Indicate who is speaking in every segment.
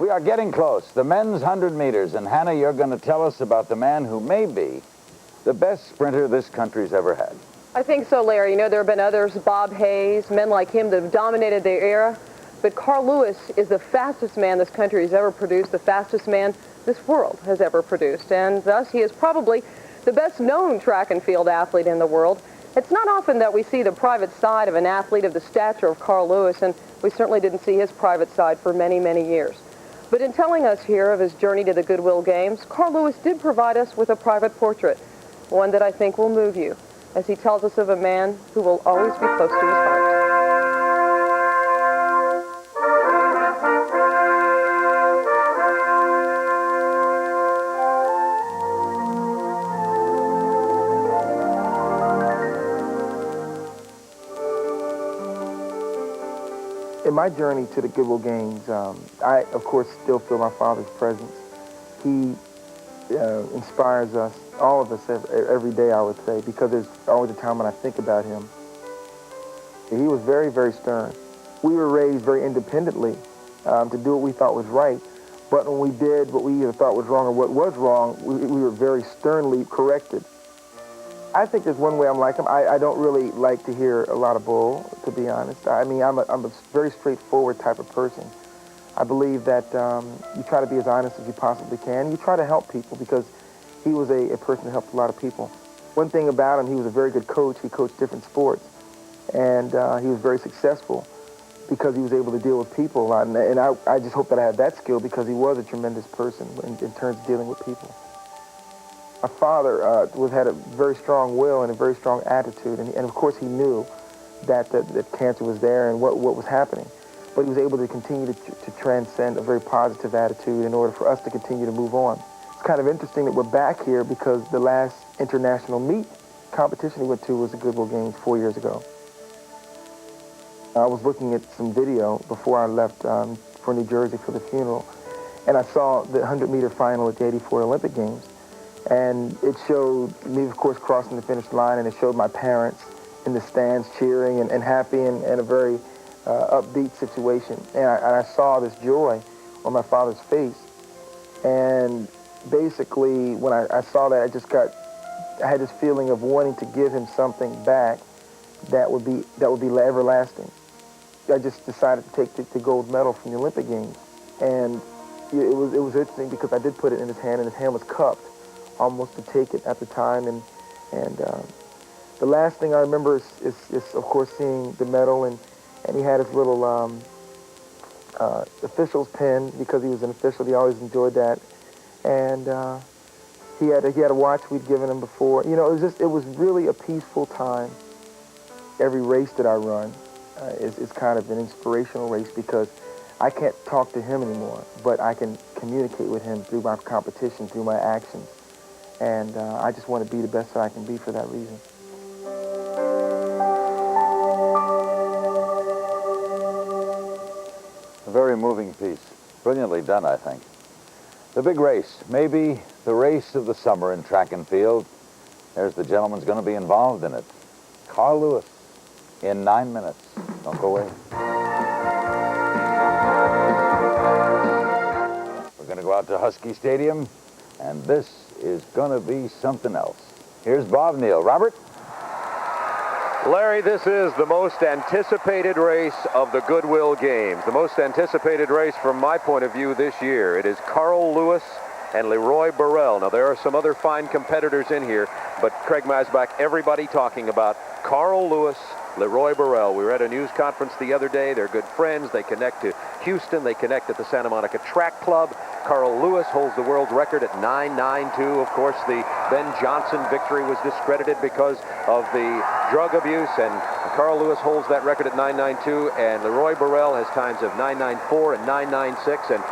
Speaker 1: We are getting close. The men's 100 meters. And Hannah, you're going to tell us about the man who may be the best sprinter this country's ever had.
Speaker 2: I think so, Larry. You know, there have been others, Bob Hayes, men like him that have dominated their era. But Carl Lewis is the fastest man this country has ever produced, the fastest man this world has ever produced. And thus, he is probably the best known track and field athlete in the world. It's not often that we see the private side of an athlete of the stature of Carl Lewis, and we certainly didn't see his private side for many, many years. But in telling us here of his journey to the Goodwill Games, Carl Lewis did provide us with a private portrait, one that I think will move you, as he tells us of a man who will always be close to his heart.
Speaker 3: In my journey to the Goodwill Games, I, of course, still feel my father's presence. He inspires us, all of us, every day, I would say, because there's always a time when I think about him. He was very, very stern. We were raised very independently to do what we thought was right, but when we did what we either thought was wrong or what was wrong, we were very sternly corrected. I think there's one way I'm like him. I don't really like to hear a lot of bull, to be honest. I mean, I'm a very straightforward type of person. I believe that you try to be as honest as you possibly can. You try to help people because he was a person who helped a lot of people. One thing about him, he was a very good coach. He coached different sports, and he was very successful because he was able to deal with people a lot. And I just hope that I had that skill because he was a tremendous person in terms of dealing with people. My father had a very strong will and a very strong attitude, and of course he knew that cancer was there and what was happening. But he was able to continue to transcend a very positive attitude in order for us to continue to move on. It's kind of interesting that we're back here because the last international meet competition he went to was the Goodwill Games 4 years ago. I was looking at some video before I left for New Jersey for the funeral, and I saw the 100-meter final at the '84 Olympic Games. And it showed me, of course, crossing the finish line, and it showed my parents in the stands cheering and happy and a very upbeat situation. And I saw this joy on my father's face. And basically, when I saw that, I had this feeling of wanting to give him something back that would be everlasting. I just decided to take the gold medal from the Olympic Games. And it was interesting because I did put it in his hand, and his hand was cupped almost to take it at the time, and the last thing I remember is of course seeing the medal, and he had his little official's pin because he was an official. He always enjoyed that, and he had a watch we'd given him before. You know, it was really a peaceful time. Every race that I run is kind of an inspirational race because I can't talk to him anymore, but I can communicate with him through my competition, through my actions. And I just want to be the best that I can be for that reason.
Speaker 1: A very moving piece. Brilliantly done, I think. The big race, maybe the race of the summer in track and field. There's the gentleman who's going to be involved in it. Carl Lewis in 9 minutes. Don't go away. We're going to go out to Husky Stadium, and this is going to be something else. Here's Bob Neal. Robert?
Speaker 4: Larry, this is the most anticipated race of the Goodwill Games. The most anticipated race from my point of view this year. It is Carl Lewis and Leroy Burrell. Now, there are some other fine competitors in here, but Craig Masbach, everybody talking about Carl Lewis, Leroy Burrell. We were at a news conference the other day. They're good friends. They connect to Houston. They connect at the Santa Monica Track Club. Carl Lewis holds the world record at 9.92. Of course, the Ben Johnson victory was discredited because of the drug abuse, and Carl Lewis holds that record at 9.92, and Leroy Burrell has times of 9.94 and 9.96, and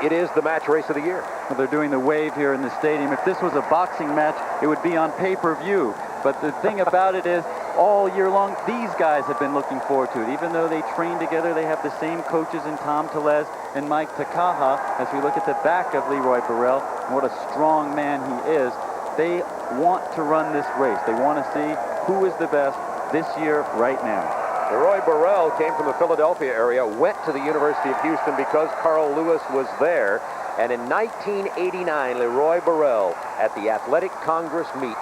Speaker 4: it is the match race of the year.
Speaker 5: Well, they're doing the wave here in the stadium. If this was a boxing match, it would be on pay-per-view. But the thing about it is, all year long, these guys have been looking forward to it. Even though they train together, they have the same coaches in Tom Tellez and Mike Takaha. As we look at the back of Leroy Burrell, and what a strong man he is, they want to run this race. They want to see who is the best this year right now.
Speaker 4: Leroy Burrell came from the Philadelphia area, went to the University of Houston because Carl Lewis was there. And in 1989, Leroy Burrell at the Athletic Congress meet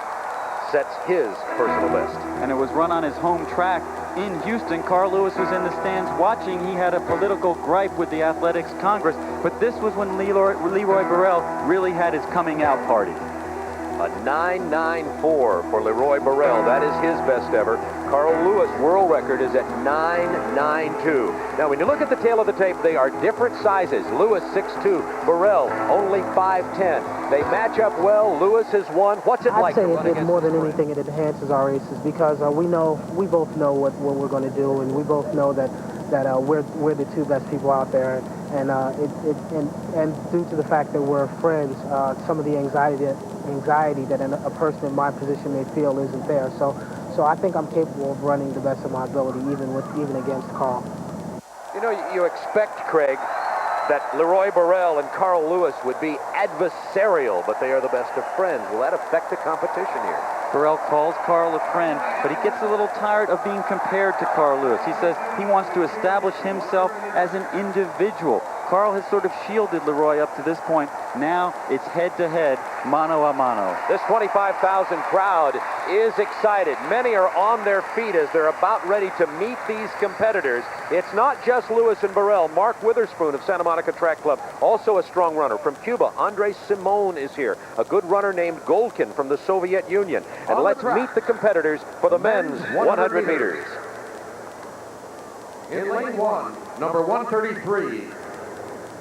Speaker 4: sets his personal best.
Speaker 5: And it was run on his home track in Houston. Carl Lewis was in the stands watching. He had a political gripe with the Athletics Congress, but this was when Leroy Burrell really had his coming out party.
Speaker 4: A 9.94 for Leroy Burrell. That is his best ever. Carl Lewis' world record is at 9.92. Now, when you look at the tail of the tape, they are different sizes. Lewis 6'2", Burrell only 5'10". They match up well. Lewis has won. What's it like?
Speaker 6: I'd say it more than anything, it enhances our races because we both know what we're going to do, and we both know that we're the two best people out there, and due to the fact that we're friends, some of the anxiety that a person in my position may feel isn't there. So I think I'm capable of running the best of my ability, even against Carl.
Speaker 4: You know, you expect, Craig, that Leroy Burrell and Carl Lewis would be adversarial, but they are the best of friends. Will that affect the competition here?
Speaker 5: Burrell calls Carl a friend, but he gets a little tired of being compared to Carl Lewis. He says he wants to establish himself as an individual. Carl has sort of shielded Leroy up to this point. Now it's head-to-head, mano a mano.
Speaker 4: This 25,000 crowd is excited. Many are on their feet as they're about ready to meet these competitors. It's not just Lewis and Burrell. Mark Witherspoon of Santa Monica Track Club, also a strong runner. From Cuba, Andrés Simón is here, a good runner named Galkin from the Soviet Union. And let's meet the competitors for the men's 100 meters.
Speaker 7: In lane 1, number 133,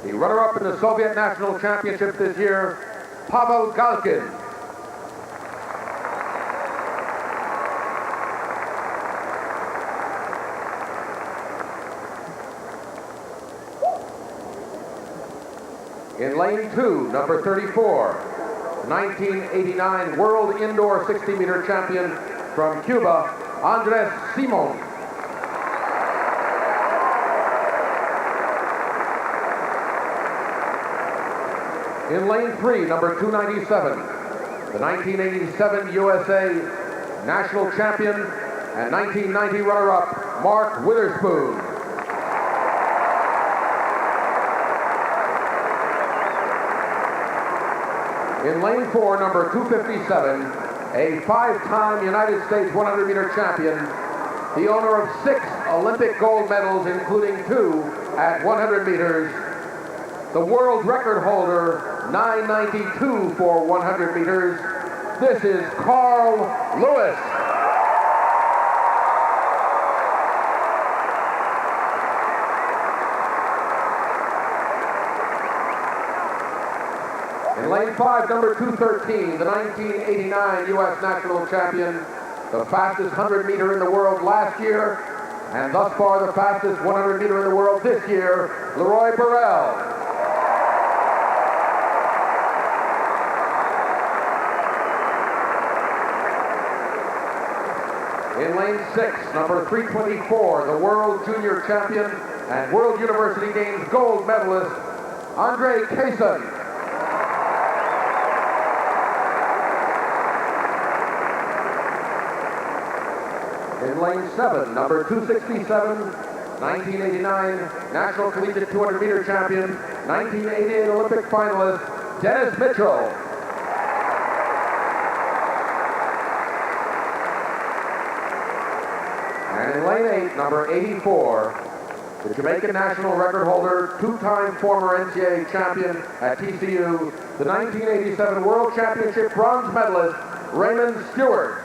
Speaker 7: the runner-up in the Soviet National Championship this year, Pavel Galkin. In lane 2, number 34, 1989 World Indoor 60-meter champion from Cuba, Andrés Simón. In lane 3, number 297, the 1987 USA national champion and 1990 runner-up, Mark Witherspoon. In lane 4, number 257, a 5-time United States 100-meter champion, the owner of 6 Olympic gold medals, including 2 at 100 meters, the world record holder, 9.92 for 100 meters. This is Carl Lewis. In lane 5, number 213, the 1989 U.S. national champion, the fastest 100-meter in the world last year, and thus far the fastest 100-meter in the world this year, Leroy Burrell. In lane 6, number 324, the world junior champion and World University Games gold medalist, Andrés Cason. In lane 7, number 267, 1989 National Collegiate 200-meter champion, 1988 Olympic finalist, Dennis Mitchell. And in lane 8, number 84, the Jamaican national record holder, 2-time former NCAA champion at TCU, the 1987 World Championship bronze medalist, Ray Stewart.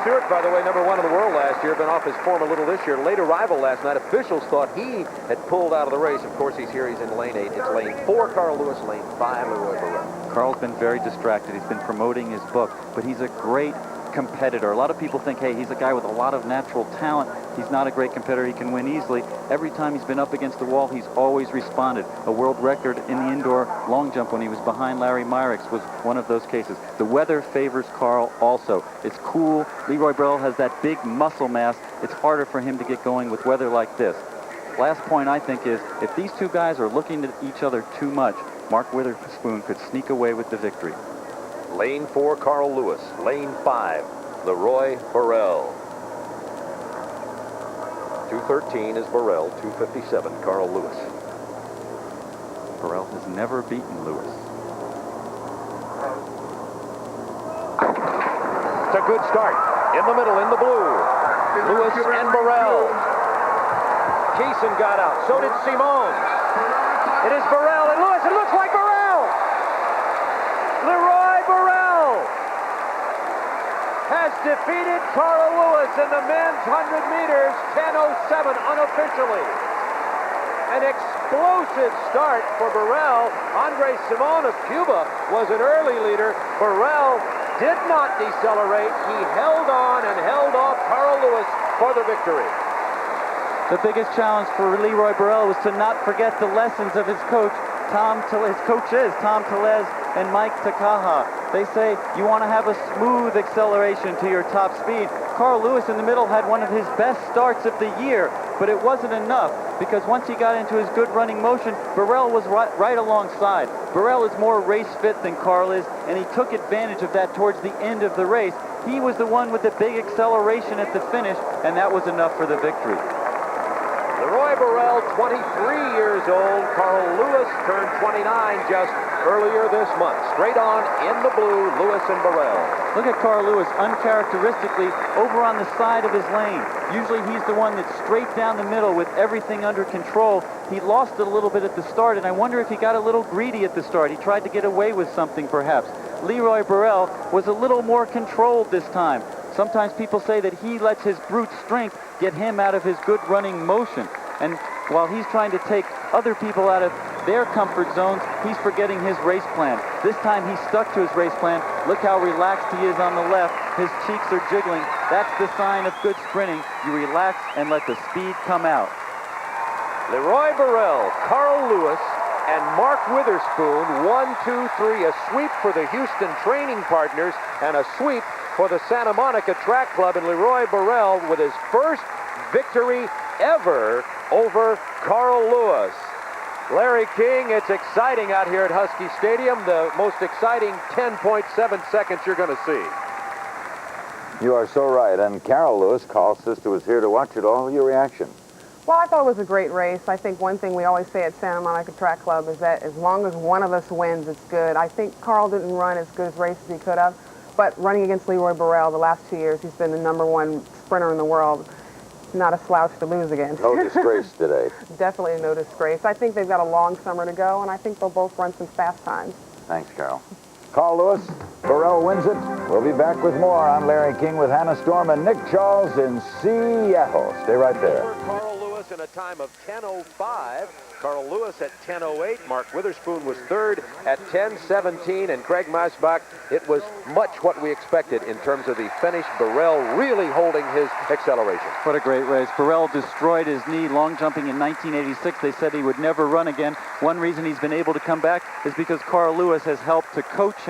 Speaker 4: Stewart, by the way, number 1 in the world last year, been off his form a little this year. Late arrival last night. Officials thought he had pulled out of the race. Of course, he's here. He's in lane 8. It's lane 4, Carl Lewis, lane 5, Leroy Burrell.
Speaker 5: Carl's been very distracted. He's been promoting his book, but he's a great competitor. A lot of people think, hey, he's a guy with a lot of natural talent. He's not a great competitor. He can win easily. Every time he's been up against the wall, he's always responded. A world record in the indoor long jump when he was behind Larry Myricks was one of those cases. The weather favors Carl also. It's cool. Leroy Burrell has that big muscle mass. It's harder for him to get going with weather like this. Last point, I think, is if these two guys are looking at each other too much, Mark Witherspoon could sneak away with the victory.
Speaker 4: Lane 4, Carl Lewis. Lane 5, Leroy Burrell. 2:13 is Burrell, 2:57 Carl Lewis.
Speaker 5: Burrell has never beaten Lewis.
Speaker 4: It's a good start. In the middle, in the blue. Lewis and Burrell. Cason got out. So did Simón. It is Burrell and Lewis. It looks like Burrell. Leroy Burrell has defeated Carl Lewis in the men's 100 meters, 10:07 unofficially. An explosive start for Burrell. Andrés Simón of Cuba was an early leader. Burrell did not decelerate. He held on and held off Carl Lewis for the victory.
Speaker 5: The biggest challenge for Leroy Burrell was to not forget the lessons of his coach, Tom Tellez and Mike Takaha. They say you want to have a smooth acceleration to your top speed. Carl Lewis in the middle had one of his best starts of the year, but it wasn't enough because once he got into his good running motion, Burrell was right alongside. Burrell is more race fit than Carl is, and he took advantage of that towards the end of the race. He was the one with the big acceleration at the finish, and that was enough for the victory.
Speaker 4: Leroy Burrell, 23 years old. Carl Lewis turned 29 just earlier this month. Straight on in the blue, Lewis and Burrell.
Speaker 5: Look at Carl Lewis, uncharacteristically, over on the side of his lane. Usually he's the one that's straight down the middle with everything under control. He lost it a little bit at the start, and I wonder if he got a little greedy at the start. He tried to get away with something, perhaps. Leroy Burrell was a little more controlled this time. Sometimes people say that he lets his brute strength get him out of his good running motion. And while he's trying to take other people out of their comfort zones, he's forgetting his race plan. This time he stuck to his race plan. Look how relaxed he is on the left. His cheeks are jiggling. That's the sign of good sprinting. You relax and let the speed come out.
Speaker 4: Leroy Burrell, Carl Lewis, and Mark Witherspoon, 1, 2, 3, a sweep for the Houston training partners and a sweep for the Santa Monica Track Club, and Leroy Burrell with his first victory ever over Carl Lewis. Larry King, it's exciting out here at Husky Stadium, the most exciting 10.7 seconds you're going to see.
Speaker 1: You are so right. And Carol Lewis, Carl's sister, was here to watch it all. Your reaction?
Speaker 2: Well, I thought it was a great race. I think one thing we always say at Santa Monica Track Club is that as long as one of us wins, it's good. I think Carl didn't run as good a race as he could have, but running against Leroy Burrell the last 2 years, he's been the #1 sprinter in the world. Not a slouch to lose against.
Speaker 1: No disgrace today.
Speaker 2: Definitely no disgrace. I think they've got a long summer to go, and I think they'll both run some fast times.
Speaker 1: Thanks, Carol. Carl Lewis, Burrell wins it. We'll be back with more. I'm Larry King with Hannah Storm and Nick Charles in Seattle. Stay right there.
Speaker 4: Carl Lewis in a time of 10:05. Carl Lewis at 10:08. Mark Witherspoon was third at 10:17. And Craig Masbach, it was much what we expected in terms of the finish. Burrell really holding his acceleration.
Speaker 5: What a great race. Burrell destroyed his knee long jumping in 1986. They said he would never run again. One reason he's been able to come back is because Carl Lewis has helped to coached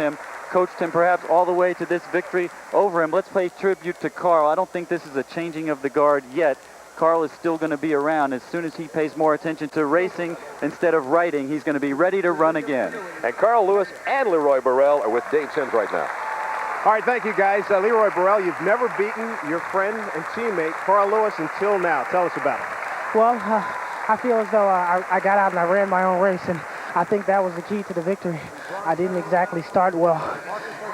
Speaker 5: him perhaps all the way to this victory over him. Let's pay tribute to Carl. I don't think this is a changing of the guard yet. Carl is still going to be around. As soon as he pays more attention to racing instead of riding, he's going to be ready to run again.
Speaker 4: And Carl Lewis and Leroy Burrell are with Dave Sims right now.
Speaker 8: All right, thank you, guys. Leroy Burrell, you've never beaten your friend and teammate, Carl Lewis, until now. Tell us about it.
Speaker 6: Well, I feel as though I got out and I ran my own race, and I think that was the key to the victory. I didn't exactly start well,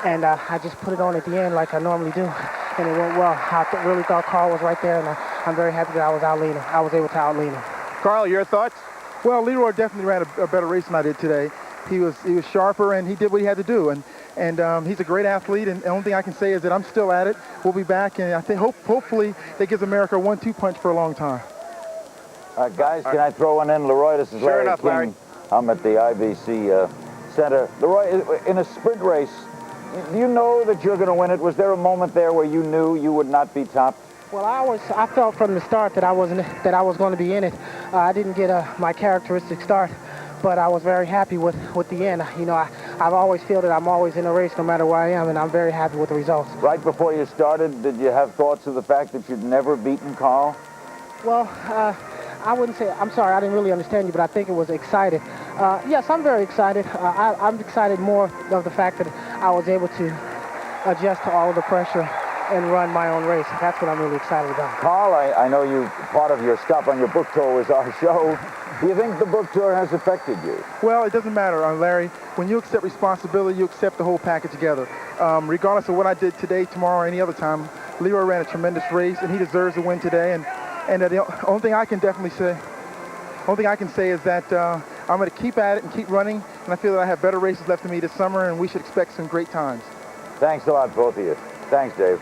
Speaker 6: and I just put it on at the end like I normally do, and it went well. I really thought Carl was right there, and I'm very happy that I was able to outlean him.
Speaker 8: Carl, your thoughts?
Speaker 3: Well, Leroy definitely ran a better race than I did today. He was sharper, and he did what he had to do, and he's a great athlete, and the only thing I can say is that I'm still at it. We'll be back, and I think hopefully that gives America a 1-2 punch for a long time.
Speaker 1: Guys, can I throw one in? Leroy, this is
Speaker 8: Sure
Speaker 1: Larry
Speaker 8: enough,
Speaker 1: King.
Speaker 8: Larry.
Speaker 1: I'm at the IBC Center. Leroy, in a sprint race, do you know that you're going to win it? Was there a moment there where you knew you would not be topped?
Speaker 6: Well, I felt from the start that I was going to be in it. I didn't get my characteristic start, but I was very happy with the end. You know, I've always feel that I'm always in a race no matter where I am, and I'm very happy with the results.
Speaker 1: Right before you started, did you have thoughts of the fact that you'd never beaten Carl?
Speaker 6: Well, I wouldn't say, I'm sorry, I didn't really understand you, but I think it was excited. Yes, I'm very excited. I'm excited more of the fact that I was able to adjust to all of the pressure and run my own race. That's what I'm really excited about.
Speaker 1: Carl, I know you, part of your stop on your book tour was our show. Do you think the book tour has affected you?
Speaker 3: Well, it doesn't matter, Larry. When you accept responsibility, you accept the whole package together. Regardless of what I did today, tomorrow, or any other time, Leroy ran a tremendous race, and he deserves to win today. And the only thing I can say is that I'm going to keep at it and keep running, and I feel that I have better races left in me this summer, and we should expect some great times.
Speaker 1: Thanks a lot, both of you. Thanks, Dave.